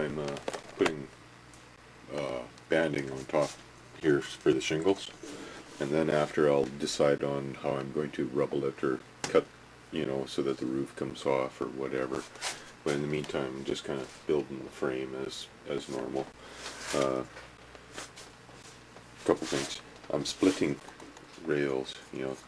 I'm putting banding on top here for the shingles, and then after I'll decide on how I'm going to rubble it or cut, so that the roof comes off or whatever. But in the meantime, I'm just kind of building the frame as normal. Couple things. I'm splitting rails,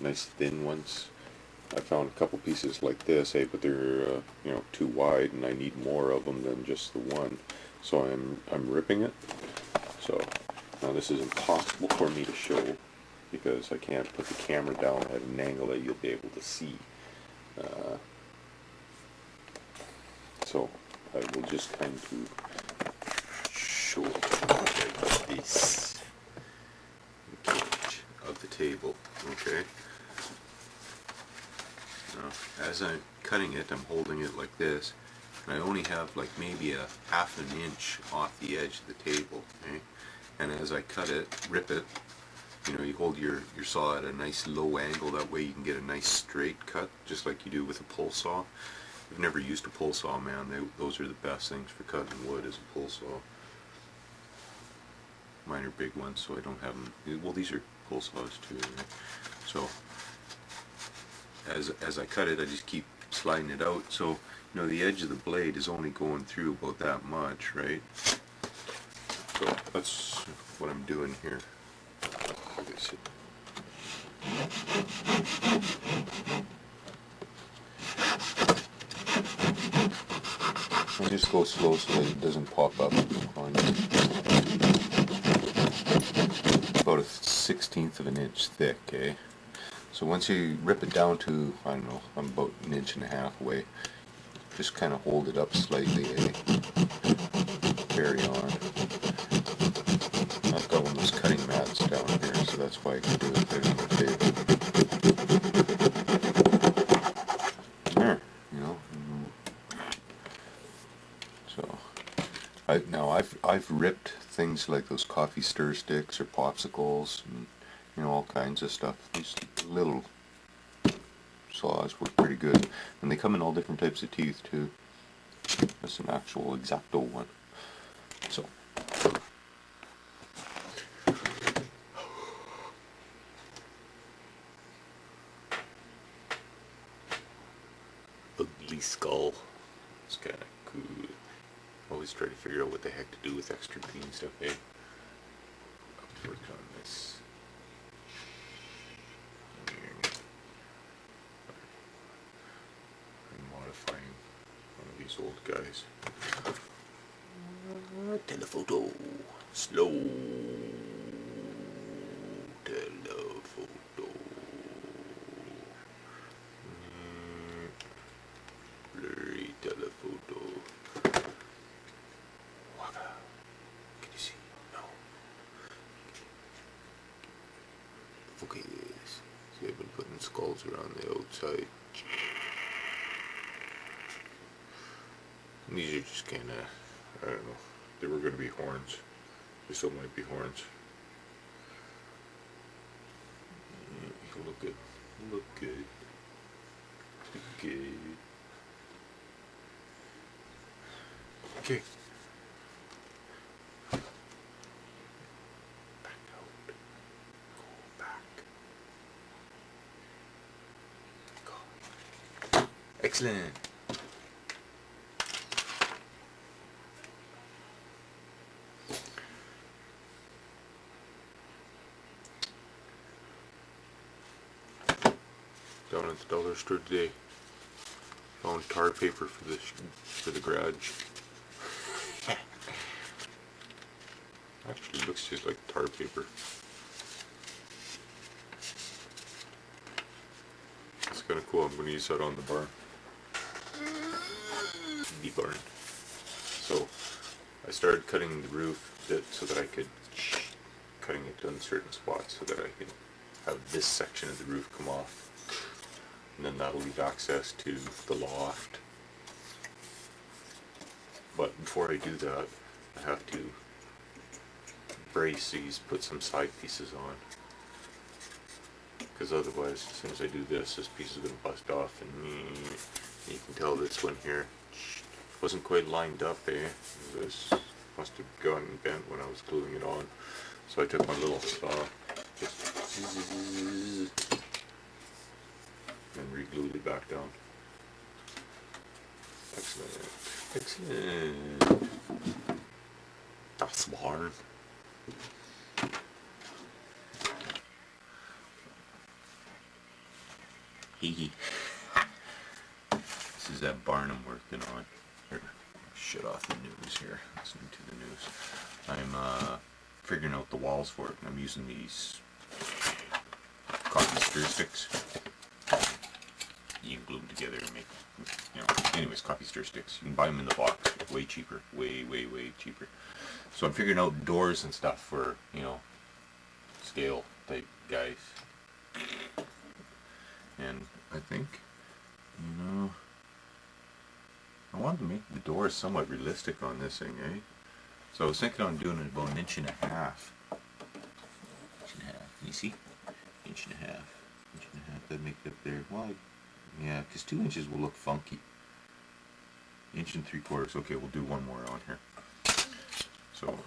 nice thin ones. I found a couple pieces like this, but they're too wide, and I need more of them than just the one. So I'm ripping it. So now this is impossible for me to show because I can't put the camera down at an angle that you'll be able to see. So I will just kind of show it like this. The cage of the table, okay? Now, as I'm cutting it, I'm holding it like this, and I only have like maybe a half an inch off the edge of the table, okay? And as I cut it, rip it, you hold your saw at a nice low angle, that way you can get a nice straight cut, just like you do with a pull saw. If you've never used a pull saw, man, those are the best things for cutting wood, is a pull saw. Mine are big ones, so I don't have them. Well, these are pull saws too, right? So as I cut it, I just keep sliding it out, so the edge of the blade is only going through about that much, right? So that's what I'm doing here. Like I said. I just go slow so that it doesn't pop up on you. About a 1/16 of an inch thick, okay? So once you rip it down to, I don't know, I'm about 1.5 inches away, just kind of hold it up slightly, carry on. I've got one of those cutting mats down here, so that's why I can do it there on the table. There, So, I've ripped things like those coffee stir sticks or popsicles, and all kinds of stuff. These little saws work pretty good, and they come in all different types of teeth too. That's an actual X-Acto one. So. Ugly skull. It's kind of cool. Always try to figure out what the heck to do with extra green stuff, eh? I'll work on this. I'm modifying one of these old guys. Telephoto. Slow. Telephoto. Blurry telephoto. Can you see? No. Focus. See, I've been putting skulls around the outside. And these are just kind of, I don't know, they were going to be horns. They still might be horns. Look good. Look good. Look good. Okay. Back out. Go back. Go. Excellent. Down at the dollar store today, found tar paper for the garage. Actually, looks just like tar paper. It's kind of cool. I'm going to use that on the barn. The barn. So I started cutting the roof so that I could cutting it on certain spots so that I could have this section of the roof come off. And then that'll leave access to the loft. But before I do that, I have to brace these, put some side pieces on. Because otherwise, as soon as I do this piece is going to bust off, and you can tell this one here wasn't quite lined up, eh? This must have gotten bent when I was gluing it on. So I took my little saw, just and re-glued it back down. Excellent. Excellent. That's warm. Hee. This is that barn I'm working on. Here, shut off the news here. Listening to the news. I'm figuring out the walls for it, and I'm using these coffee stir sticks. You can glue them together and make, you know, anyways, coffee stir sticks. You can buy them in the box, way cheaper, way cheaper. So I'm figuring out doors and stuff for, you know, scale type guys. And I think, you know, I wanted to make the doors somewhat realistic on this thing, eh? So I was thinking on doing it about 1.5 inches. 1.5 inches. Can you see? 1.5 inches. 1.5 inches. That'd make it up there. Well, yeah, because 2 inches will look funky. 1 3/4 inches. Okay, we'll do one more on here. So what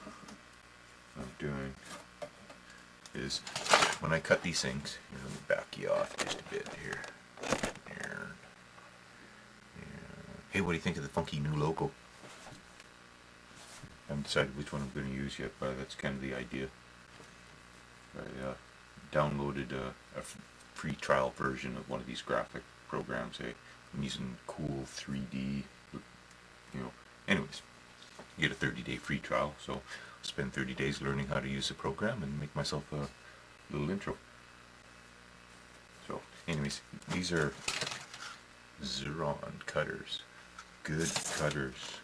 I'm doing is when I cut these things, here, let me back you off just a bit here. Hey, what do you think of the funky new logo? I haven't decided which one I'm going to use yet, but that's kind of the idea. I downloaded a free trial version of one of these graphic programs. I'm using Cool 3D, you know. Anyways, you get a 30-day free trial, so I'll spend 30 days learning how to use the program and make myself a little intro. So, anyways, these are Xuron cutters. Good cutters.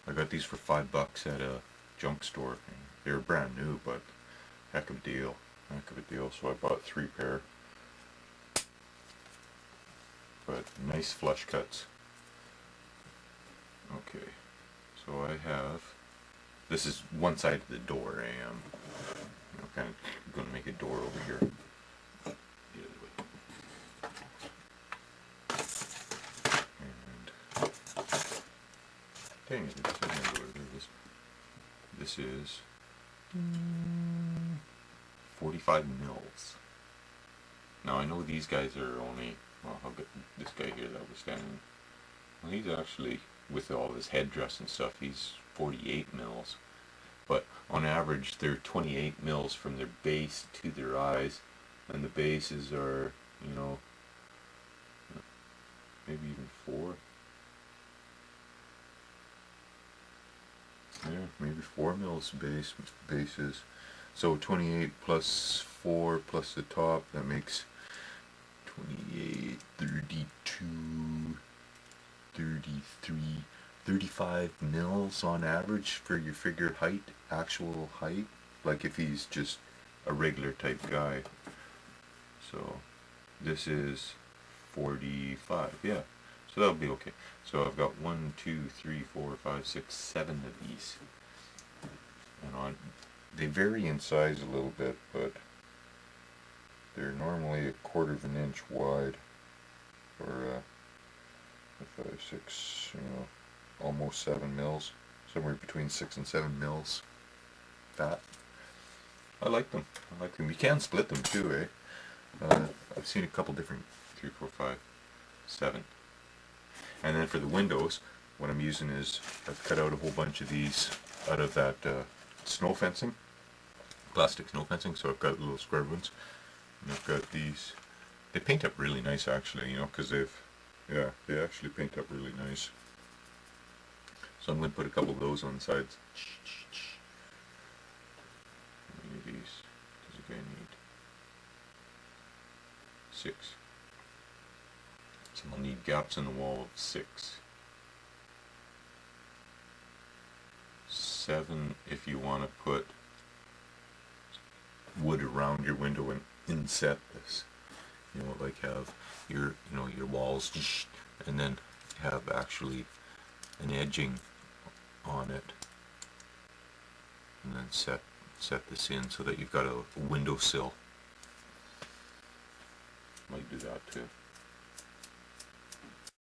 I got these for $5 at a junk store. They were brand new, but heck of a deal. Heck of a deal. So I bought 3 pair. But nice flush cuts. Okay. So I have. This is one side of the door. I am, you know, kind of going to make a door over here. The other way. Dang it, I can't remember what it is. This is 45 mils. Now I know these guys are only, well, I'll get this guy here that was standing. Well, he's actually, with all his headdress and stuff, he's 48 mils. But on average, they're 28 mils from their base to their eyes, and the bases are, you know, maybe even 4. Yeah, maybe 4 mils bases. So 28 plus 4 plus the top, that makes 28, 32, 33, 35 mils on average for your figure height, actual height. Like if he's just a regular type guy. So this is 45, yeah. So that'll be okay. So I've got 1, 2, 3, 4, 5, 6, 7 of these. And they vary in size a little bit, but they're normally 1/4 inch wide, or 5, 6, you know, almost 7 mils, somewhere between 6 and 7 mils fat. I like them. I like them. You can split them too, eh? I've seen a couple different 3, 4, 5, 7. And then for the windows, what I'm using is I've cut out a whole bunch of these out of that snow fencing, plastic snow fencing. So I've got little square ones, and I've got these. They paint up really nice, actually, you know, because they actually paint up really nice. So I'm going to put a couple of those on the sides. How many of these does a guy need? 6. So I'll need gaps in the wall of 6. 7 if you want to put wood around your window and inset this. You know, like have your, you know, your walls, and then have actually an edging on it, and then set this in so that you've got a windowsill. Might do that too.